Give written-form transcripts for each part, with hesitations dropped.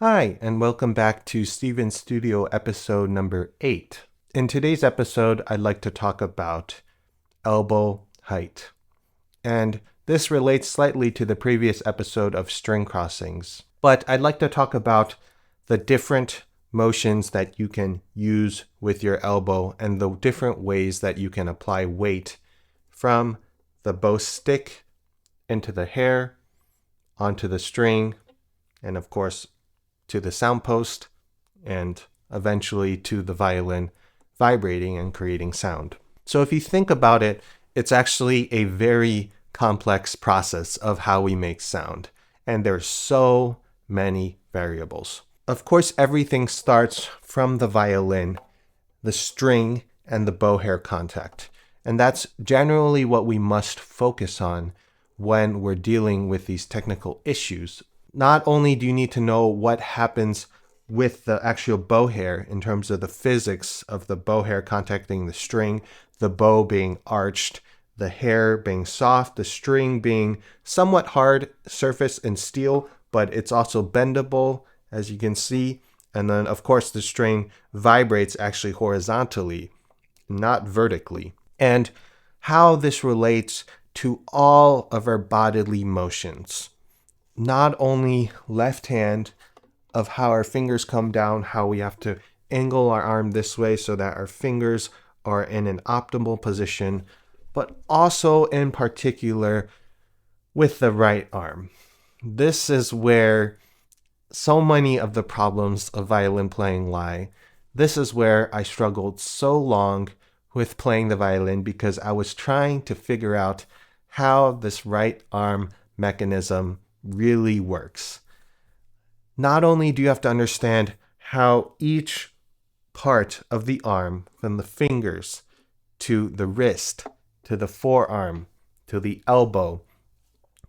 Hi, and welcome back to Steven's Studio episode number 8. In today's episode, I'd like to talk about elbow height. And this relates slightly to the previous episode of string crossings. But I'd like to talk about the different motions that you can use with your elbow and the different ways that you can apply weight from the bow stick into the hair, onto the string, and of course, to the sound post, and eventually to the violin vibrating and creating sound. So if you think about it, it's actually a very complex process of how we make sound. And there's so many variables. Of course, everything starts from the violin, the string, and the bow hair contact. And that's generally what we must focus on when we're dealing with these technical issues. Not only do you need to know what happens with the actual bow hair in terms of the physics of the bow hair contacting the string, the bow being arched, the hair being soft, the string being somewhat hard surface and steel, but it's also bendable, as you can see. And then, of course, the string vibrates actually horizontally, not vertically. And how this relates to all of our bodily motions. Not only left hand of how our fingers come down, how we have to angle our arm this way so that our fingers are in an optimal position, but also in particular with the right arm. This is where so many of the problems of violin playing lie. This is where I struggled so long with playing the violin because I was trying to figure out how this right arm mechanism really works. Not only do you have to understand how each part of the arm, from the fingers to the wrist, to the forearm, to the elbow,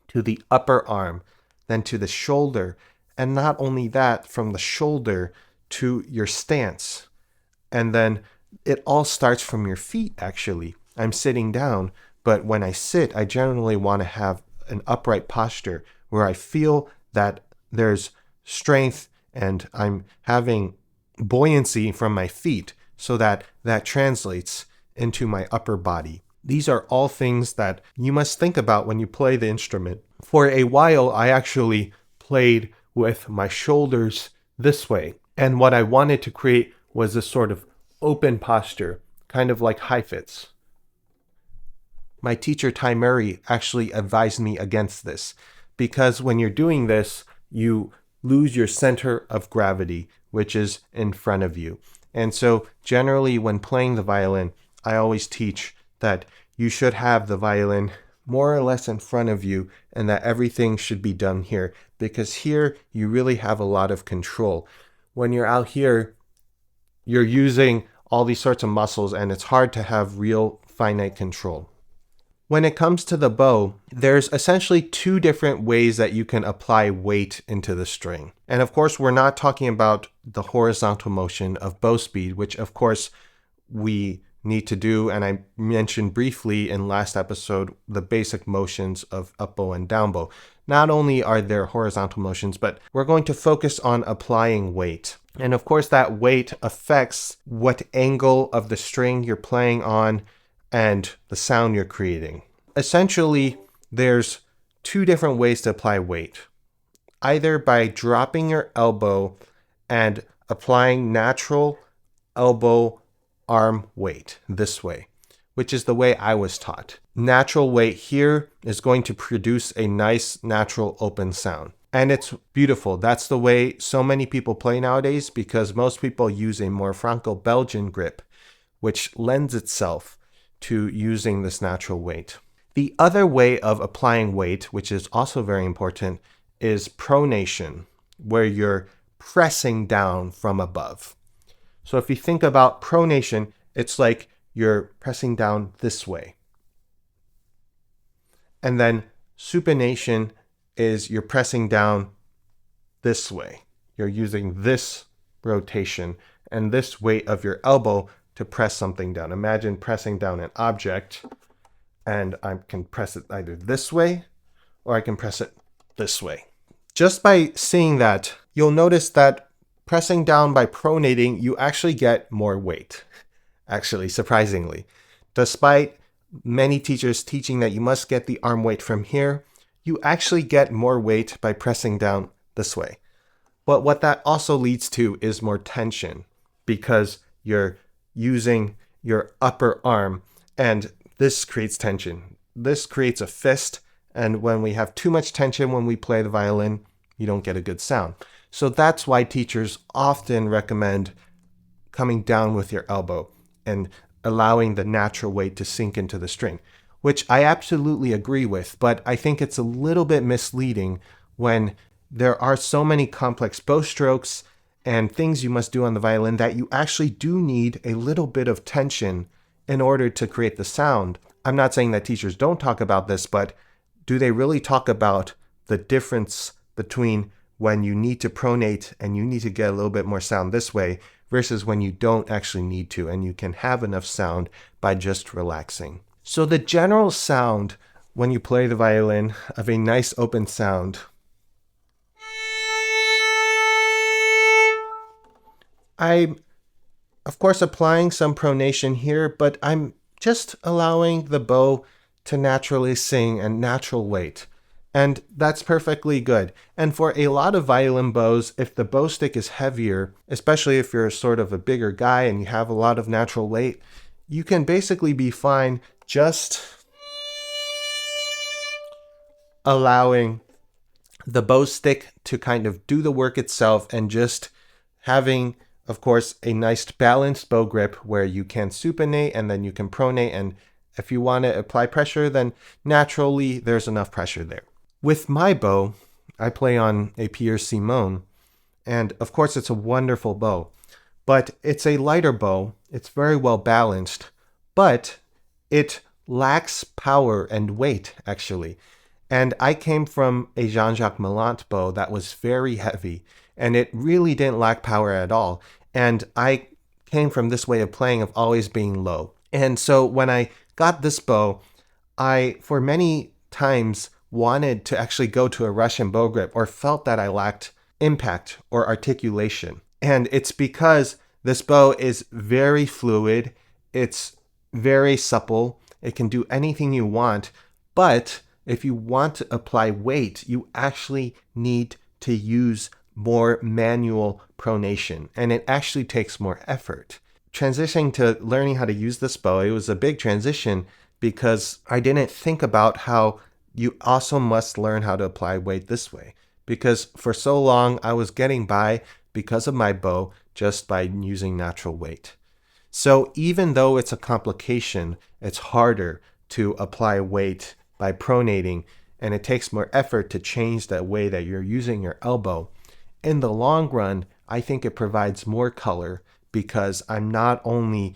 to the upper arm, then to the shoulder, and not only that, from the shoulder to your stance. And then it all starts from your feet, actually. I'm sitting down, but when I sit, I generally want to have an upright posture where I feel that there's strength and I'm having buoyancy from my feet so that that translates into my upper body. These are all things that you must think about when you play the instrument. For a while, I actually played with my shoulders this way. And what I wanted to create was this sort of open posture, kind of like high fits. My teacher, Ty Murray, actually advised me against this because when you're doing this, you lose your center of gravity, which is in front of you. And so generally when playing the violin, I always teach that you should have the violin more or less in front of you and that everything should be done here because here you really have a lot of control. When you're out here, you're using all these sorts of muscles and it's hard to have real finite control. When it comes to the bow, there's essentially two different ways that you can apply weight into the string. And of course, we're not talking about the horizontal motion of bow speed, which of course we need to do. And I mentioned briefly in last episode, the basic motions of up bow and down bow. Not only are there horizontal motions, but we're going to focus on applying weight. And of course, that weight affects what angle of the string you're playing on and the sound you're creating. Essentially, there's two different ways to apply weight. Either by dropping your elbow and applying natural elbow arm weight this way, which is the way I was taught. Natural weight here is going to produce a nice natural open sound. And it's beautiful. That's the way so many people play nowadays because most people use a more Franco Belgian grip, which lends itself to using this natural weight. The other way of applying weight, which is also very important, is pronation, where you're pressing down from above. So if you think about pronation, it's like you're pressing down this way. And then supination is you're pressing down this way. You're using this rotation and this weight of your elbow to press something down. Imagine pressing down an object, and I can press it either this way or I can press it this way. Just by seeing that, you'll notice that pressing down by pronating, you actually get more weight. Actually, surprisingly. Despite many teachers teaching that you must get the arm weight from here, you actually get more weight by pressing down this way. But what that also leads to is more tension because you're using your upper arm, and this creates tension. This creates a fist, and when we have too much tension when we play the violin, you don't get a good sound. So that's why teachers often recommend coming down with your elbow and allowing the natural weight to sink into the string, which I absolutely agree with, but I think it's a little bit misleading when there are so many complex bow strokes and things you must do on the violin that you actually do need a little bit of tension in order to create the sound. I'm not saying that teachers don't talk about this, but do they really talk about the difference between when you need to pronate and you need to get a little bit more sound this way versus when you don't actually need to and you can have enough sound by just relaxing? So the general sound when you play the violin of a nice open sound, I'm of course applying some pronation here, but I'm just allowing the bow to naturally sing and natural weight. And that's perfectly good. And for a lot of violin bows, if the bow stick is heavier, especially if you're sort of a bigger guy and you have a lot of natural weight, you can basically be fine just allowing the bow stick to kind of do the work itself and just having, of course, a nice balanced bow grip where you can supinate and then you can pronate. And if you want to apply pressure, then naturally there's enough pressure there. With my bow, I play on a Pierre Simon, and of course it's a wonderful bow, but it's a lighter bow. It's very well balanced, but it lacks power and weight, actually. And I came from a Jean-Jacques Mallant bow that was very heavy, and it really didn't lack power at all. And I came from this way of playing of always being low. And so when I got this bow, I, for many times, wanted to actually go to a Russian bow grip or felt that I lacked impact or articulation. And it's because this bow is very fluid, it's very supple, it can do anything you want, but if you want to apply weight, you actually need to use more manual pronation, and it actually takes more effort. Transitioning to learning how to use this bow, it was a big transition because I didn't think about how you also must learn how to apply weight this way. Because for so long, I was getting by because of my bow just by using natural weight. So even though it's a complication, it's harder to apply weight by pronating, and it takes more effort to change the way that you're using your elbow. In the long run, I think it provides more color because I'm not only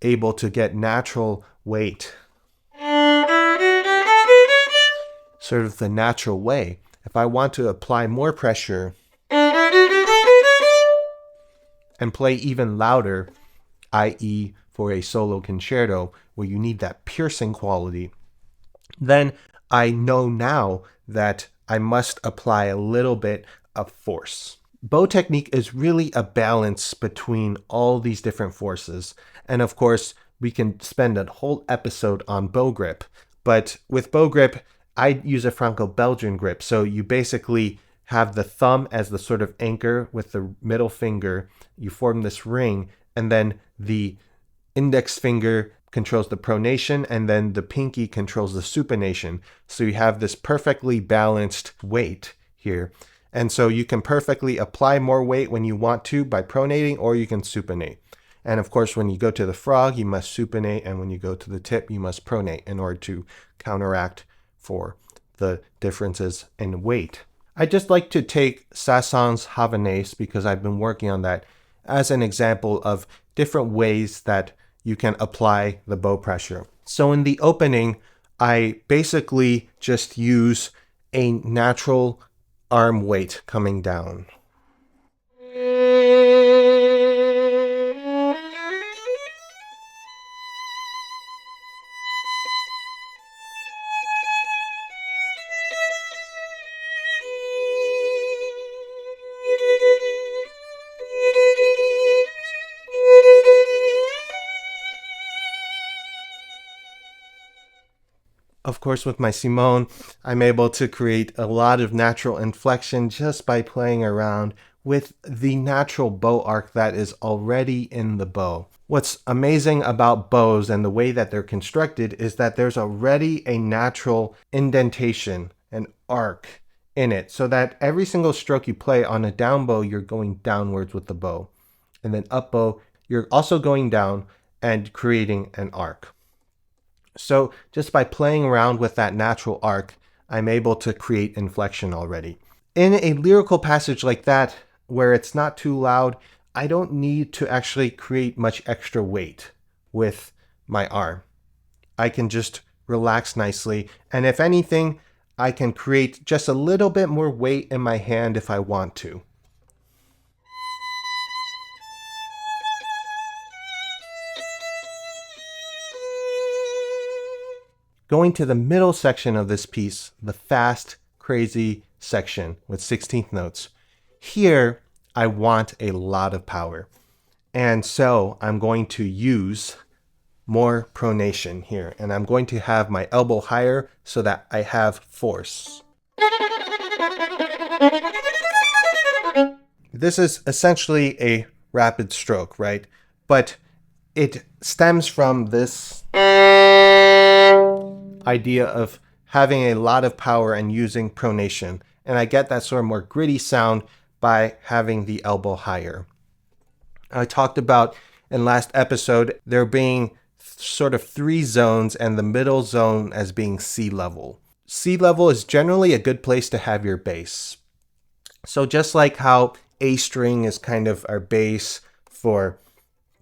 able to get natural weight, sort of the natural way. If I want to apply more pressure and play even louder, i.e. for a solo concerto where you need that piercing quality, then I know now that I must apply a little bit of force. Bow technique is really a balance between all these different forces. And of course, we can spend a whole episode on bow grip. But with bow grip, I use a Franco Belgian grip. So you basically have the thumb as the sort of anchor with the middle finger. You form this ring, and then the index finger controls the pronation, and then the pinky controls the supination. So you have this perfectly balanced weight here. And so you can perfectly apply more weight when you want to by pronating, or you can supinate. And of course, when you go to the frog, you must supinate, and when you go to the tip, you must pronate in order to counteract for the differences in weight. I just like to take Saens' Havanaise, because I've been working on that, as an example of different ways that you can apply the bow pressure. So in the opening, I basically just use a natural arm weight coming down. Of course, with my Simone, I'm able to create a lot of natural inflection just by playing around with the natural bow arc that is already in the bow. What's amazing about bows and the way that they're constructed is that there's already a natural indentation, an arc in it, so that every single stroke you play on a down bow, you're going downwards with the bow. And then up bow, you're also going down and creating an arc. So just by playing around with that natural arc, I'm able to create inflection already. In a lyrical passage like that, where it's not too loud, I don't need to actually create much extra weight with my arm. I can just relax nicely. And if anything, I can create just a little bit more weight in my hand if I want to. Going to the middle section of this piece, the fast, crazy section with 16th notes. Here, I want a lot of power. And so I'm going to use more pronation here. And I'm going to have my elbow higher so that I have force. This is essentially a rapid stroke, right? But it stems from this idea of having a lot of power and using pronation. And I get that sort of more gritty sound by having the elbow higher. I talked about in last episode there being sort of 3 zones and the middle zone as being C level. C level is generally a good place to have your bass. So just like how A string is kind of our bass for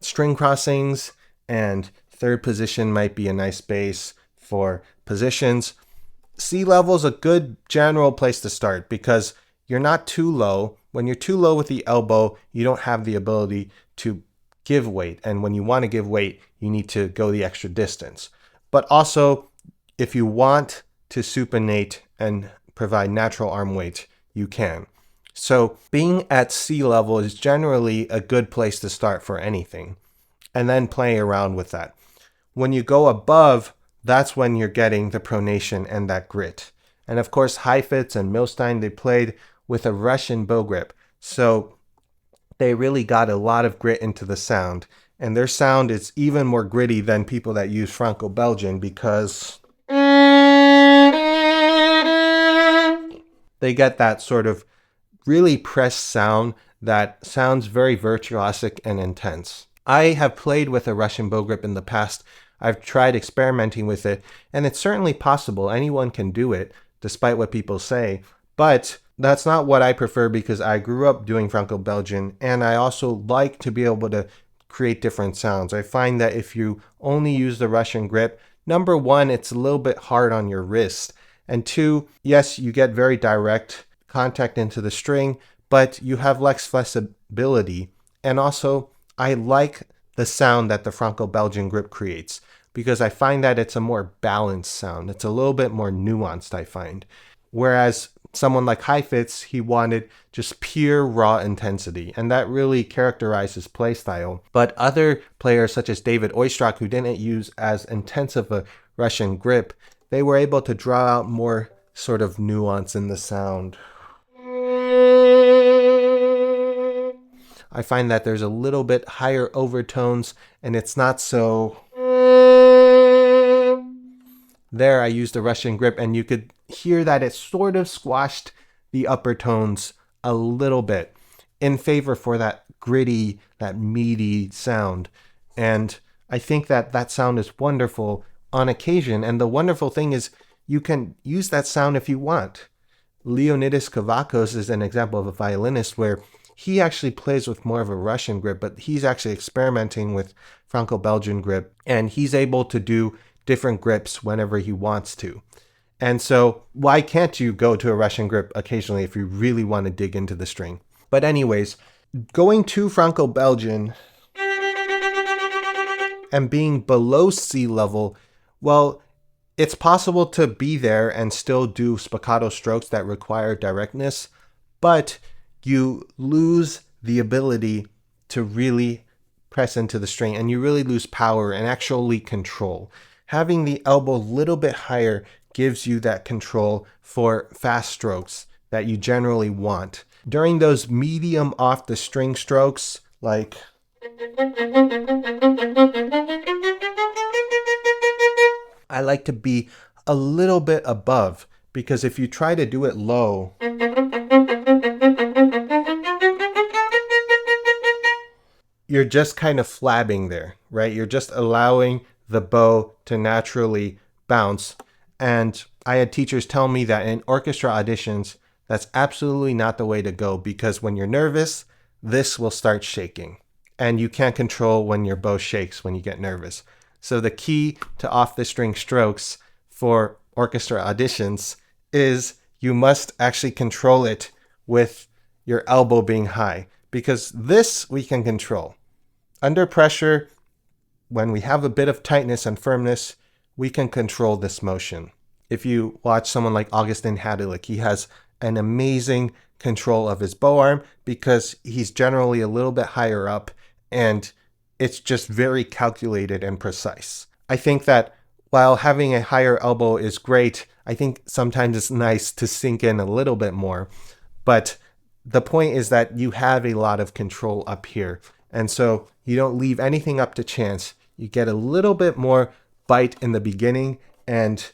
string crossings and third position might be a nice bass for positions, C level is a good general place to start because you're not too low. When you're too low with the elbow, you don't have the ability to give weight. And when you want to give weight, you need to go the extra distance. But also, if you want to supinate and provide natural arm weight, you can. So being at C level is generally a good place to start for anything, and then playing around with that. When you go above, that's when you're getting the pronation and that grit. And of course, Heifetz and Milstein, they played with a Russian bow grip. So they really got a lot of grit into the sound. And their sound is even more gritty than people that use Franco Belgian because they get that sort of really pressed sound that sounds very virtuosic and intense. I have played with a Russian bow grip in the past. I've tried experimenting with it, and it's certainly possible. Anyone can do it, despite what people say. But that's not what I prefer because I grew up doing Franco-Belgian, and I also like to be able to create different sounds. I find that if you only use the Russian grip, number one, it's a little bit hard on your wrist. And two, yes, you get very direct contact into the string, but you have less flexibility. And also, I like the sound that the Franco-Belgian grip creates because I find that it's a more balanced sound. It's a little bit more nuanced, I find. Whereas someone like Heifetz, he wanted just pure raw intensity, and that really characterized his play style. But other players such as David Oistrakh, who didn't use as intensive a Russian grip, they were able to draw out more sort of nuance in the sound. I find that there's a little bit higher overtones, and it's not so... There I used a Russian grip, and you could hear that it sort of squashed the upper tones a little bit in favor for that gritty, that meaty sound. And I think that that sound is wonderful on occasion. And the wonderful thing is you can use that sound if you want. Leonidas Kavakos is an example of a violinist where he actually plays with more of a Russian grip, but he's actually experimenting with Franco-Belgian grip, and he's able to do different grips whenever he wants to. And so why can't you go to a Russian grip occasionally if you really want to dig into the string? But anyways, going to Franco-Belgian and being below C level, well, it's possible to be there and still do spiccato strokes that require directness, but you lose the ability to really press into the string, and you really lose power and actually control. having the elbow a little bit higher gives you that control for fast strokes that you generally want. During those medium off the string strokes, like I like to be a little bit above, because if you try to do it low, you're just kind of flabbing there, right? You're just allowing the bow to naturally bounce. And I had teachers tell me that in orchestra auditions, that's absolutely not the way to go, because when you're nervous, this will start shaking. And you can't control when your bow shakes when you get nervous. So the key to off the string strokes for orchestra auditions is you must actually control it with your elbow being high, because this we can control. Under pressure, when we have a bit of tightness and firmness, we can control this motion. If you watch someone like Augustin Hadelich, he has an amazing control of his bow arm because he's generally a little bit higher up, and it's just very calculated and precise. I think that while having a higher elbow is great, I think sometimes it's nice to sink in a little bit more. But the point is that you have a lot of control up here. And so you don't leave anything up to chance. You get a little bit more bite in the beginning, and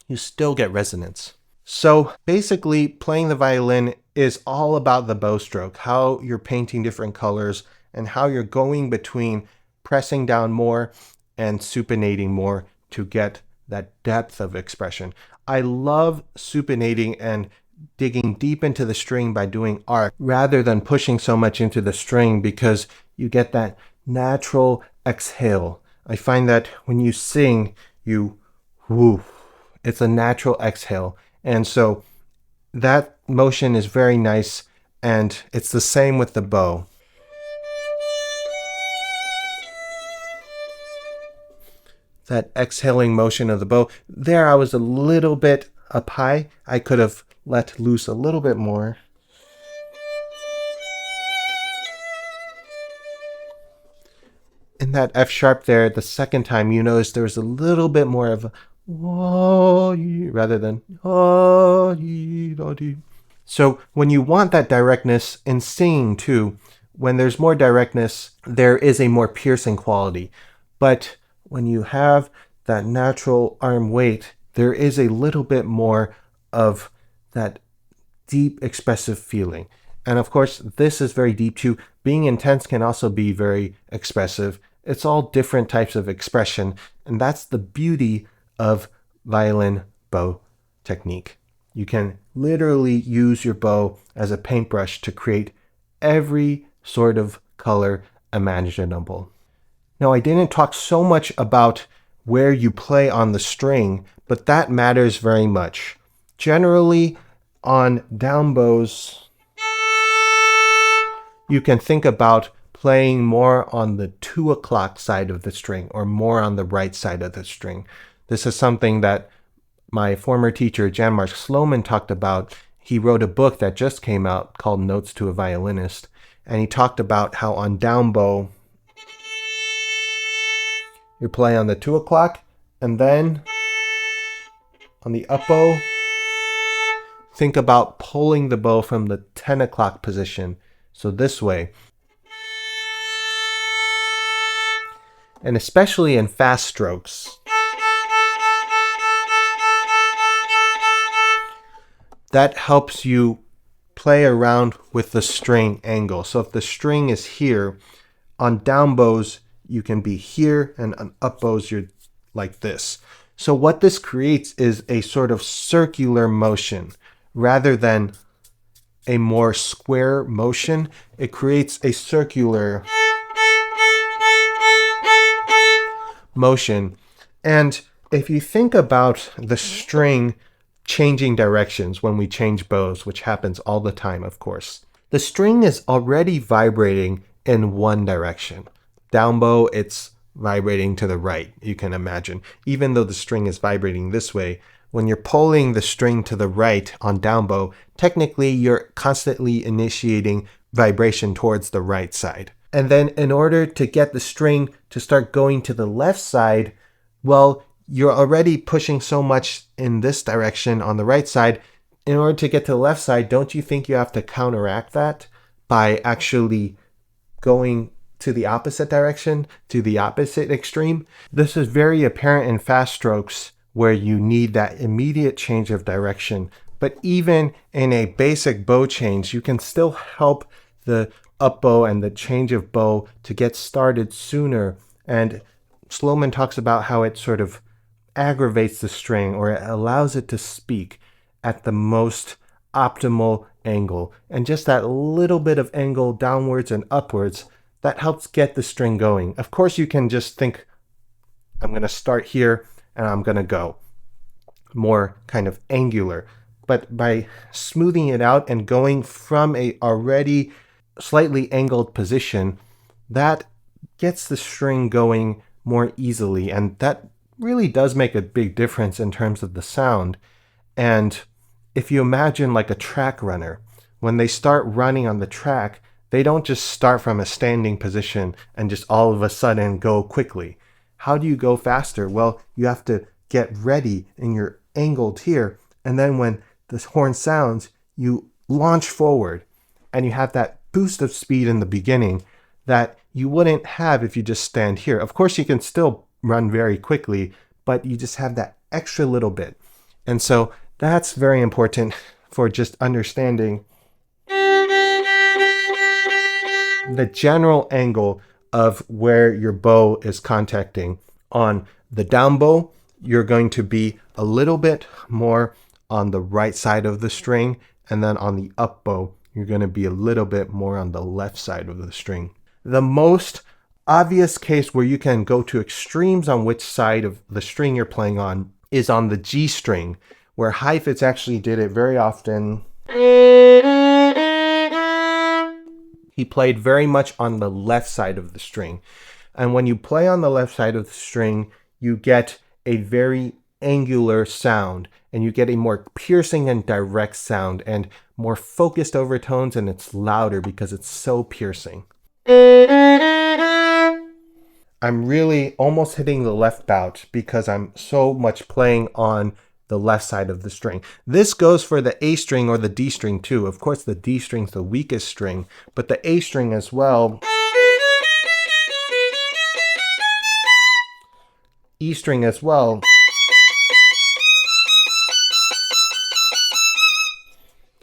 you still get resonance. So basically, playing the violin is all about the bow stroke, how you're painting different colors, and how you're going between pressing down more and supinating more to get that depth of expression. I love supinating and digging deep into the string by doing arc rather than pushing so much into the string, because you get that natural exhale. I find that when you sing, you whoo, it's a natural exhale. And so that motion is very nice, and it's the same with the bow. That exhaling motion of the bow. There I was a little bit up high. I could have let loose a little bit more. In that F sharp there, the second time, you notice there was a little bit more of a rather than so when you want that directness in singing too, when there's more directness, there is a more piercing quality. But when you have that natural arm weight, there is a little bit more of that deep expressive feeling. And of course, this is very deep too. Being intense can also be very expressive. It's all different types of expression, and that's the beauty of violin bow technique. You can literally use your bow as a paintbrush to create every sort of color imaginable. Now, I didn't talk so much about where you play on the string, but that matters very much. Generally, on down bows, you can think about playing more on the 2 o'clock side of the string or more on the right side of the string. This is something that my former teacher, Jan-Marc Sloman, talked about. He wrote a book that just came out called Notes to a Violinist, and he talked about how on down bow, you play on the 2 o'clock, and then on the up bow, think about pulling the bow from the 10 o'clock position. So this way. And especially in fast strokes, that helps you play around with the string angle. So if the string is here, on down bows, you can be here, and on up bows, you're like this. So what this creates is a sort of circular motion rather than a more square motion. It creates a circular motion. And if you think about the string changing directions when we change bows, which happens all the time, of course, the string is already vibrating in one direction. Down bow, it's vibrating to the right, you can imagine. Even though the string is vibrating this way, when you're pulling the string to the right on down bow, technically you're constantly initiating vibration towards the right side. And then in order to get the string to start going to the left side, well, you're already pushing so much in this direction on the right side. In order to get to the left side, don't you think you have to counteract that by actually going to the opposite direction, to the opposite extreme? This is very apparent in fast strokes where you need that immediate change of direction. But even in a basic bow change, you can still help the up bow and the change of bow to get started sooner. And Sloman talks about how it sort of aggravates the string, or it allows it to speak at the most optimal angle. And just that little bit of angle downwards and upwards, that helps get the string going. Of course, you can just think, I'm going to start here and I'm going to go more kind of angular. But by smoothing it out and going from a already slightly angled position, that gets the string going more easily. And that really does make a big difference in terms of the sound. And if you imagine like a track runner, when they start running on the track, they don't just start from a standing position and just all of a sudden go quickly. How do you go faster? Well, you have to get ready and you're angled here. And then when this horn sounds, you launch forward and you have that boost of speed in the beginning that you wouldn't have if you just stand here. Of course, you can still run very quickly, but you just have that extra little bit. And so that's very important for just understanding the general angle of where your bow is contacting. On the down bow, you're going to be a little bit more on the right side of the string, and then on the up bow, you're going to be a little bit more on the left side of the string. The most obvious case where you can go to extremes on which side of the string you're playing on is on the G string, where Heifetz actually did it very often. He played very much on the left side of the string. And when you play on the left side of the string, you get a very angular sound, and you get a more piercing and direct sound and more focused overtones, and it's louder because it's so piercing. I'm really almost hitting the left bout because I'm so much playing on the left side of the string. This goes for the A string or the D string too. Of course, the D string's the weakest string, but the A string as well. E string as well.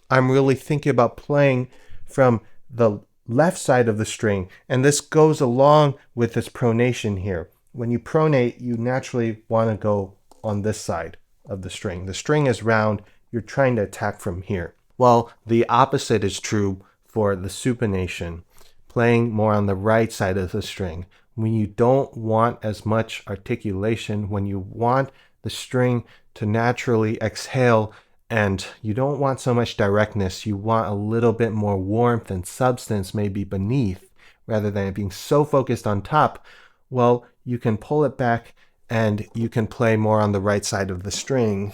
I'm really thinking about playing from the left side of the string, and this goes along with this pronation here. When you pronate, you naturally want to go on this side of the string. The string is round, you're trying to attack from here. Well, the opposite is true for the supination, playing more on the right side of the string. When you don't want as much articulation, when you want the string to naturally exhale, and you don't want so much directness, you want a little bit more warmth and substance maybe beneath, rather than it being so focused on top, well, you can pull it back and you can play more on the right side of the string.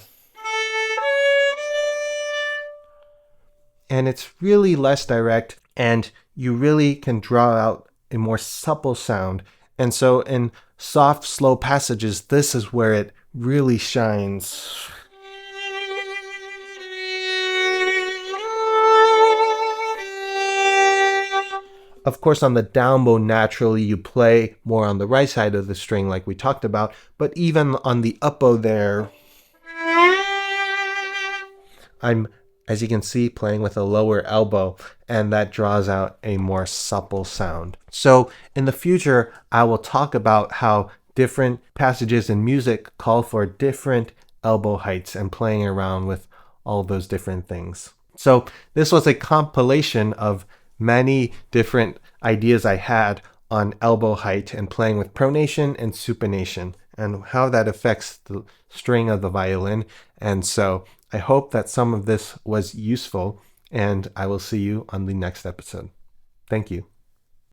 And it's really less direct, and you really can draw out a more supple sound. And so in soft, slow passages, this is where it really shines. Of course, on the down bow, naturally, you play more on the right side of the string like we talked about, but even on the up bow there, I'm, as you can see, playing with a lower elbow, and that draws out a more supple sound. So in the future, I will talk about how different passages in music call for different elbow heights and playing around with all those different things. So this was a compilation of many different ideas I had on elbow height and playing with pronation and supination and how that affects the string of the violin. And so I hope that some of this was useful, and I will see you on the next episode. Thank you.